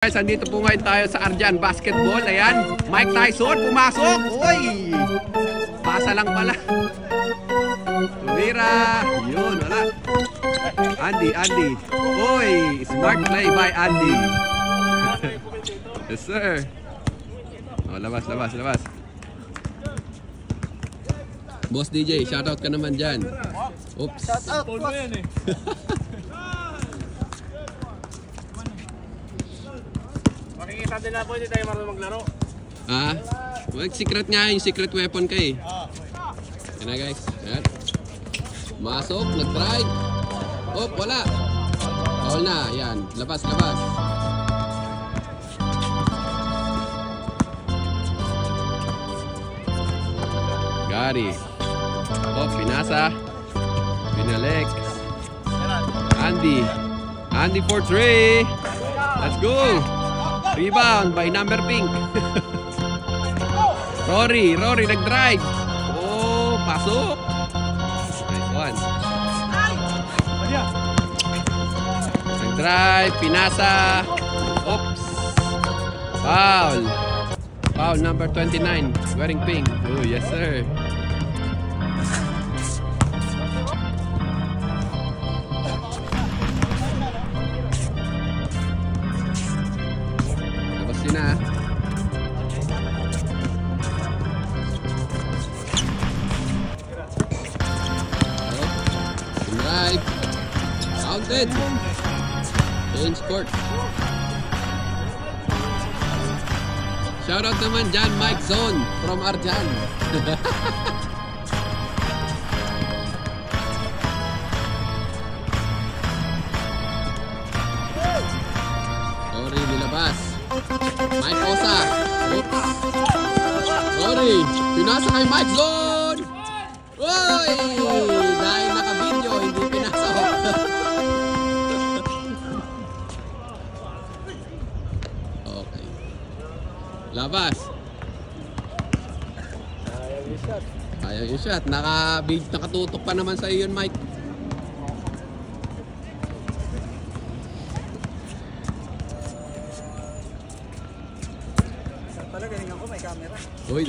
Guys, andito po ngayon tayo sa Arjan Basketball. Ayan, Mike Tyson pumasok. Uy! Pasa lang pala. Tumira. Yun, wala. Andy. Uy! Smart play by Andy. Yes, sir. Oh, labas. Boss DJ, shoutout ka naman dyan. Oops. Shoutout po. Makikita din na po, hindi tayo marunong maglaro. Ah, secret nga yung secret weapon ka eh. Yan na guys. Ayan. Masok, nag-drive. Oh, wala. Foul na, yan. Labas. Gary. Oh, pinasa. Pinalik. Andy for 3. Let's go. Rebound by number pink. Rory nag-drive. Oh, pasok. Nice one. Nag-drive, pinasa. Oops. Foul number 29, wearing pink. Oh, yes sir. Na. Drive. Counted. Change court. Shoutout naman dyan, Mike Zone from Arjan. Sorry, nilabas. Mike Osa. Oops. Sorry. Pinasa kay Mike Zone. Uy! Dahil naka-video, hindi pinasa. Okay. Labas. Ayaw yung shot. Nakatutok pa naman sa iyo yun, Mike. Uy.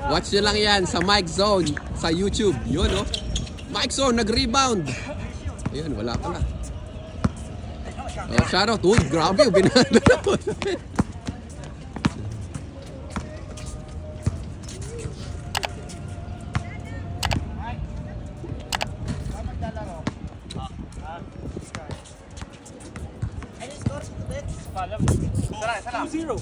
Watch nyo lang yan sa Mike Zone sa YouTube. Yun oh. Mike Zone nag-rebound. Ayun, wala pala. Oh, shoutout. Uy, grabe. Binanda na po. Sana. 2-0.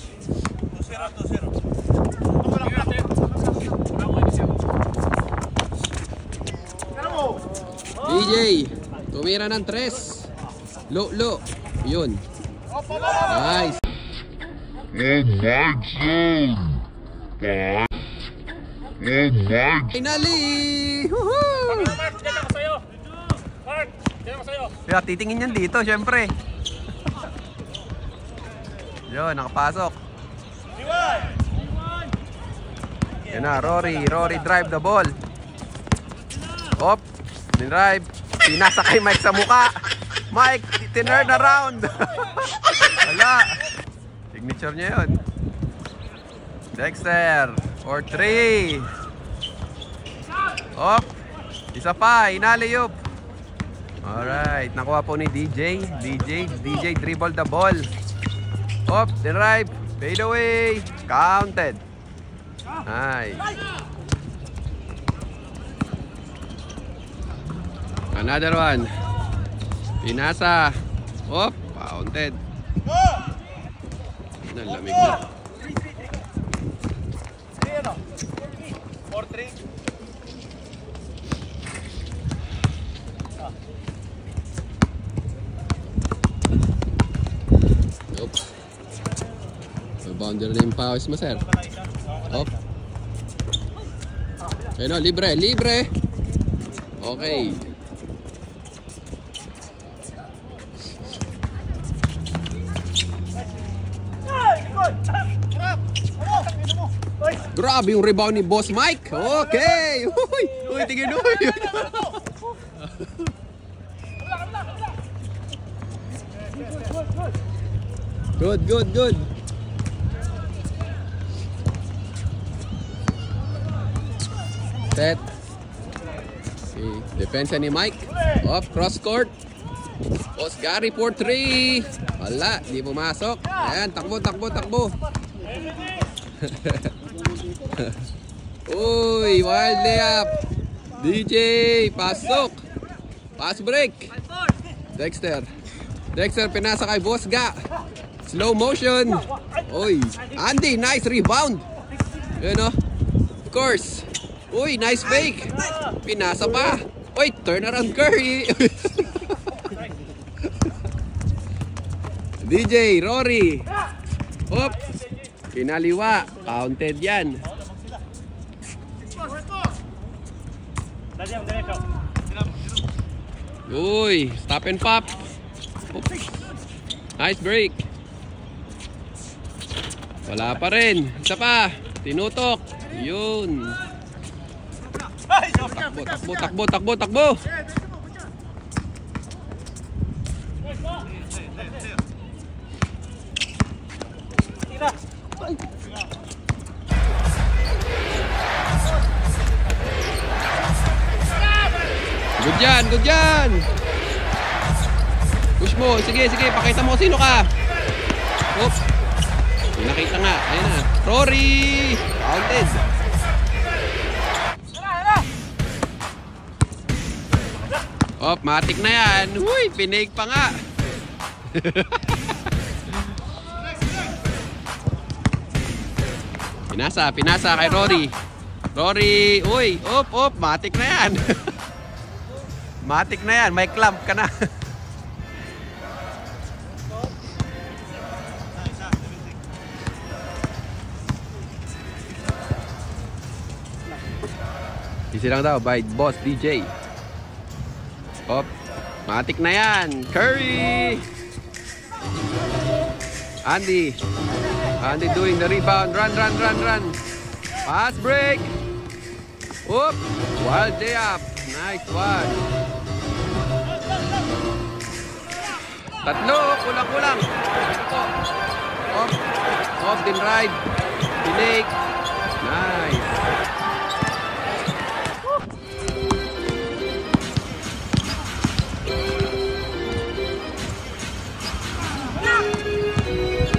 DJ, tumira ng 3. Low. Yun. Nice. Finally! Woohoo! Kaya titingin yan dito, syempre. Yun, nakapasok. Yan na, Rory drive the ball. Hop, drive. Pinasa kay Mike sa muka. Mike, tinurn around. Wala. Signature niya yun. Dexter, for 3. Hop, isa pa, inaliyop. Alright, nakuha po ni DJ. DJ dribble the ball. Hop, drive, fade away, counted. Nice. Another one. Pinasa. Hop, counted. Nalamig na. 4-3. Oops. Boundary na yung pawis mo, sir. Hop. Ayun o, libre. Okay. Grabe yung rebound ni Boss Mike. Okay. Uy, tingin mo. Good, good, good. Set. Si depensa ni Mike. Off, cross court. Boss Gary for 3. Wala, di pumasok. Ayan, takbo, takbo, takbo. Uy, wild layup. DJ, pasok. Pass break. Dexter. Dexter pinasa kay Boss Ga. Slow motion. Uy, Andy, nice rebound. Yun o. Of course. Uy, nice fake. Pinasa pa. Uy, turn around Curry. DJ, Rory. Hop. Pinaliwa. Counted yan. Uy, stop and pop. Oops. Nice break. Wala pa rin. Isa pa. Tinutok. Yun. Takbo, takbo, takbo, takbo, takbo. Good yan, good yan. Push mo, sige, sige, pakita mo sino ka. Oops. Nakita nga, ayun na. Rory, counted. Oh, matik na yan. Uy, pinake pa nga. Pinasa, pinasa kay Rory. Rory, uy, op, matik na yan. Matik na yan, may clamp ka na. Easy lang daw by Boss DJ. Op, matik na yan. Curry. Andy. Andy doing the rebound. Run, run, run, run. Pass break. Oop, wild day up. Nice one. Tatlo, kulang-kulang. Off, off din ride. Pinake. Nice.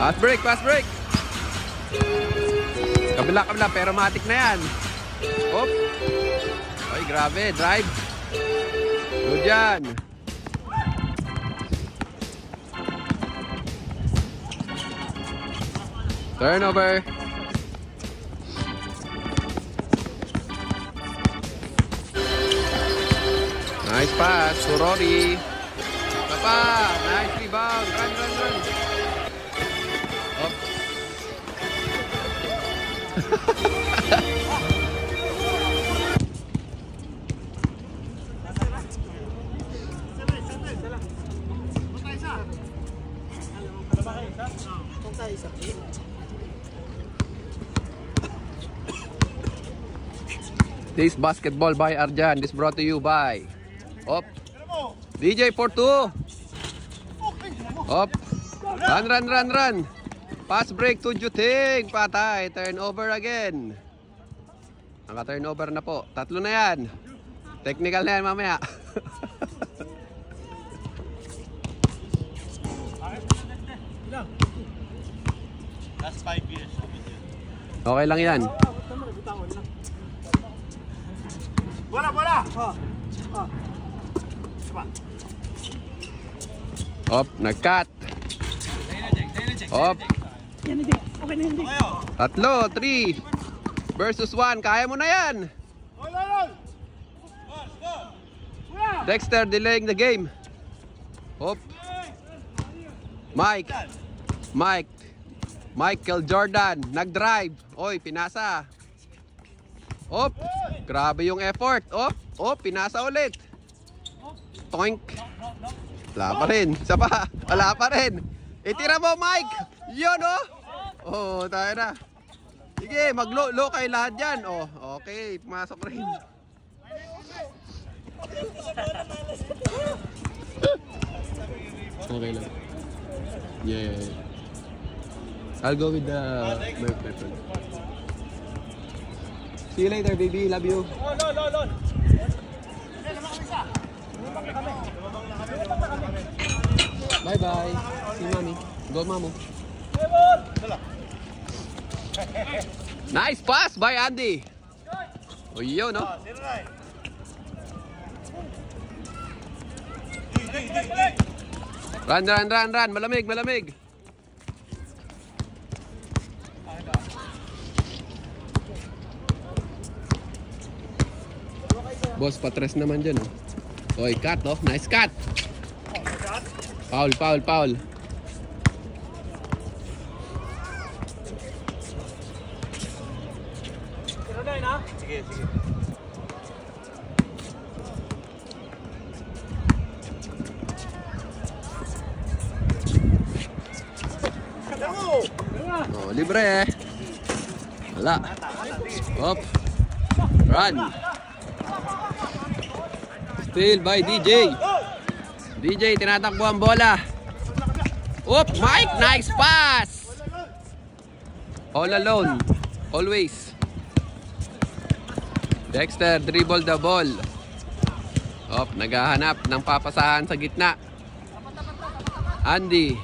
Pass break, pass break. Kabila, kabila, pero matik na yan. Oop. Ay, grabe, drive. Good yan. Turnover. Nice pass to Rory. Papa, nice rebound. Run, run, run. Up. This basketball by Arjan is brought to you by Op DJ for 2. Op. Run, run, run, run. Pass break to Juting. Patay. Turnover again. Naka-turnover na po. Tatlo na yan. Technical na yan mamaya. That's 5 years. Okay lang yan. Bola, bola! Op, nag-cut. Op. Tatlo, 3 versus 1. Kaya mo na yan. Dexter delaying the game. Op. Mike. Michael Jordan nag-drive. Oy, pinasa. Op. Grabe yung effort. Op, pinasa ulit. Toink. Wala pa rin. Isa pa. Wala pa rin. Itira mo, Mike. Yun, oh. Oh, tayo na. Sige, mag-low kayo lahat dyan. Oh, okay. Pumasok rin. Okay lang. Yeah. I'll go with the my friend. See you later, baby. Love you. Bye-bye. See you, mommy. Go, mamo. Nice pass by Andy. O yun, no? Run. Malamig. Boss, patres naman dyan, oh. Oy, cut, oh. Nice cut. Foul. Sige. Oh, libre, eh. Wala. Hop. Run. Steal by DJ. DJ, tinatakbo ang bola. Oop, Mike, nice pass. All alone. Always. Dexter, dribble the ball. Oop, naghahanap ng papasahan sa gitna. Andy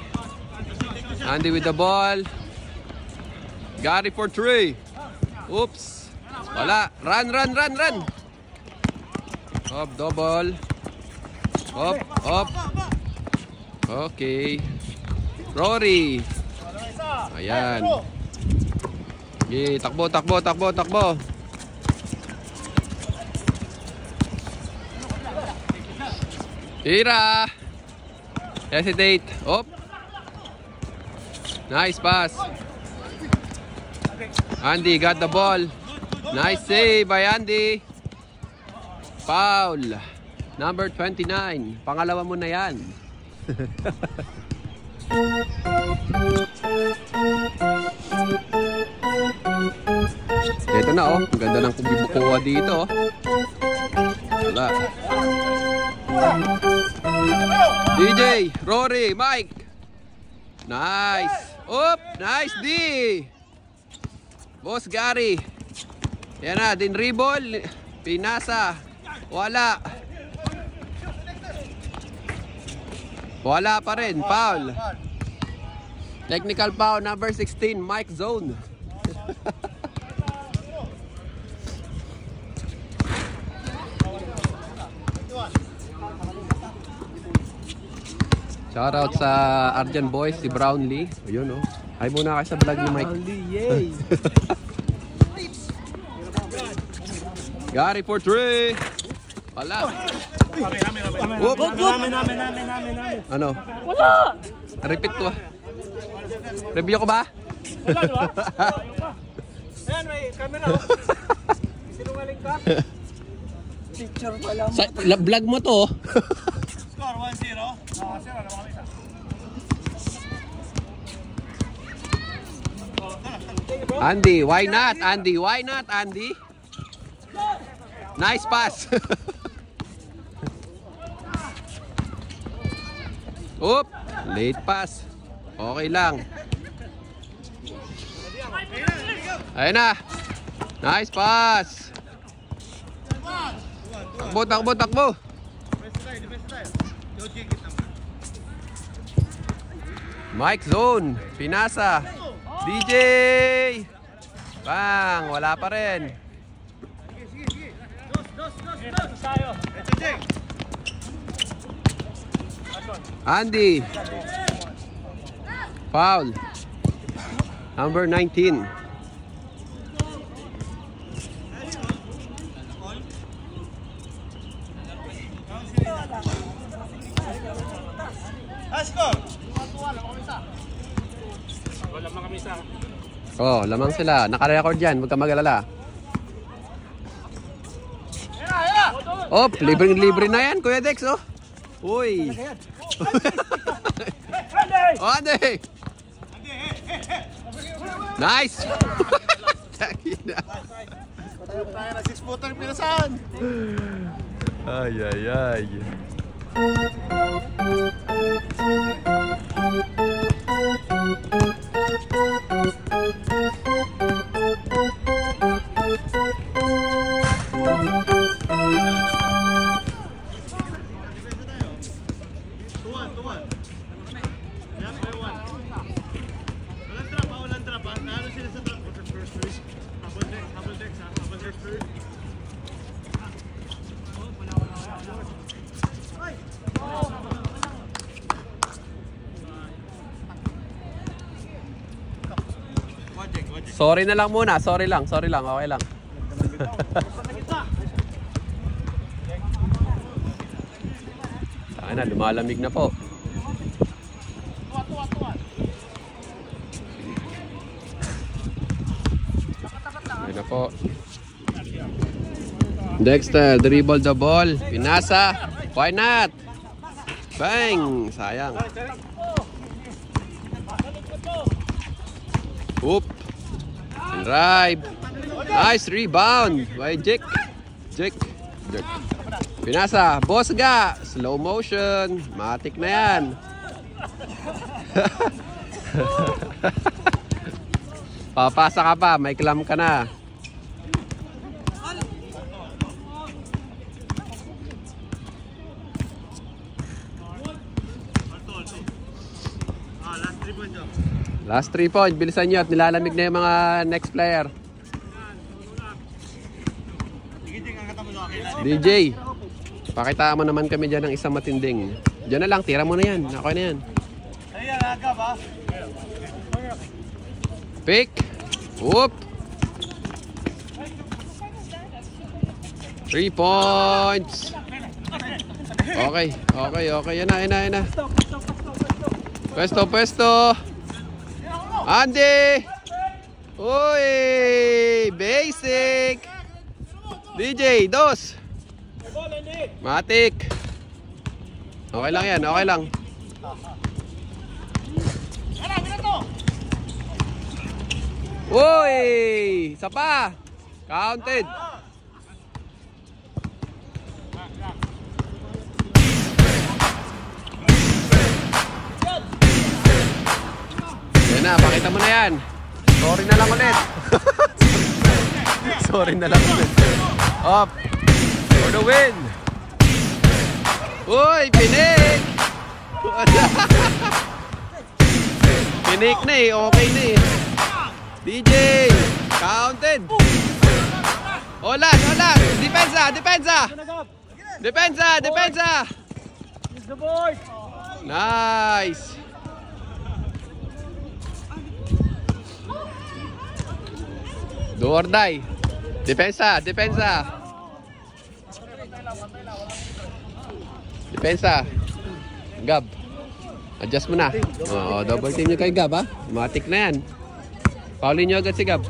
with the ball. Gary for 3. Oops. Wala. Run. Hop, double. Hop. Okay. Rory. Ayan. Okay, takbo. Tira. Hesitate. Hop. Nice pass. Andy got the ball. Nice save by Andy. Foul. Number 29. Pangalawa mo na yan. Ito na, oh. Ang ganda ng kubibukuha dito, oh. Wala. DJ, Rory, Mike. Nice. Oop, nice D. Boss Gary. Yan na, dinribble. Pinasa. Wala pa rin. Foul. Technical foul number 16, Mike Zone. Shoutout sa Argent Boys, si Brownlee. Ayun, oh. Hi muna kayo sa vlog ni Mike. Yay! Gary for 3. Wala. Whoop. Ano? Wala! Repeat ko. Review ko ba? Wala, di ba? Ayan, may camera. Sinungaling ka? Picture pa lang. Sa vlog mo to. Score 1-0. Andy, why not? Andy? Nice pass. Oop, late pass. Okay lang. Ayun na. Nice pass. Takbo. Mike Zone, Pinasa. DJ. Bang, wala pa rin. Andy. Foul. Number 19. Oh, lamang sila. Naka-record yan. Huwag ka mag-alala. Oh, libre na yan, Kuya Dex, oh. Uy. Oh, Andy. Nice. Tayo na 6-footer pinasan. Ay. Tuwan. Yan, tuwan. Walang trap ha. Naano sila sa trap. First first. Double deck ha. Double deck first. Sorry na lang muna. Sorry lang. Okay lang. Sana lumalamig na po. Ayun na po. Dexter, dribble the ball. Pinasa. Why not? Bang! Sayang. Oop. Drive. Nice rebound by Jake. Pinasa. Bosga. Slow motion. Matik na yan. Papasa ka pa. May clam ka na. Last 3 point. Bilisan nyo at nilalamig na yung mga next player. DJ, pakita mo naman kami dyan ng isang matinding. Dyan na lang, tira mo na yan. Ako na yan. Ayan, agap ha. Pick. Whoop. 3 points. Okay. Yan na. Pwesto. Andy. Uy, basic. DJ, dos. Matik. Okay lang yan, Uy, isa pa. Counted. Yan na, pakita mo na yan. Sorry na lang ulit. Up. For the win. Uy, pinik. Pinik na eh, okay na eh. DJ, counted. Olas. Depensa. Use the board. Nice. Do or die. Depensa. Gab. Adjust mo na. Oo, double team nyo kay Gab ha. Matik na yan. Paulin nyo agad si Gab.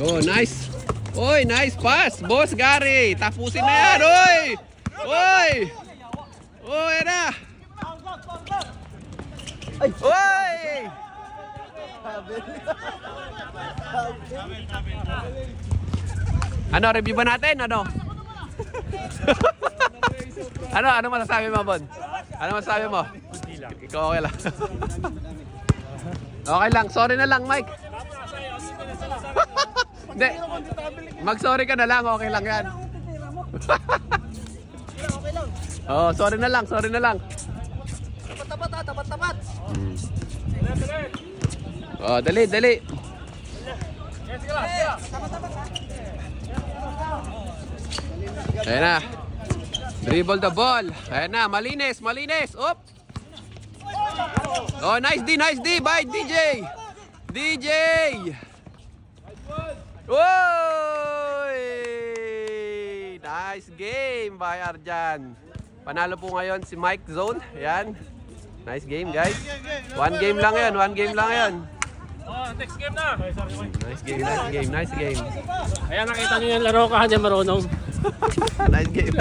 Oh, nice. Oy, nice pass. Boss Gary. Tapusin na yan. Oy, yan na. Oy! Ano, review ba natin? Ano masasabi mo, Bon? Ano masasabi mo? Ikaw okay lang. Okay lang, sorry na lang, Mike. Hindi. Mag-sorry ka na lang, okay lang yan. Oh, sorry na lang. Tapat. Oh, dali. Ayan na. Dribble the ball. Ayan na, malinis. Up. Oh, nice D by DJ. Oy! Nice game by Arjan. Panalo po ngayon si Mike Zone. Ayan. Nice game, guys. One game lang yan. Next game na. Nice game. Ayan, nakita nyo yung laro ka, hindi marunong. Nice game.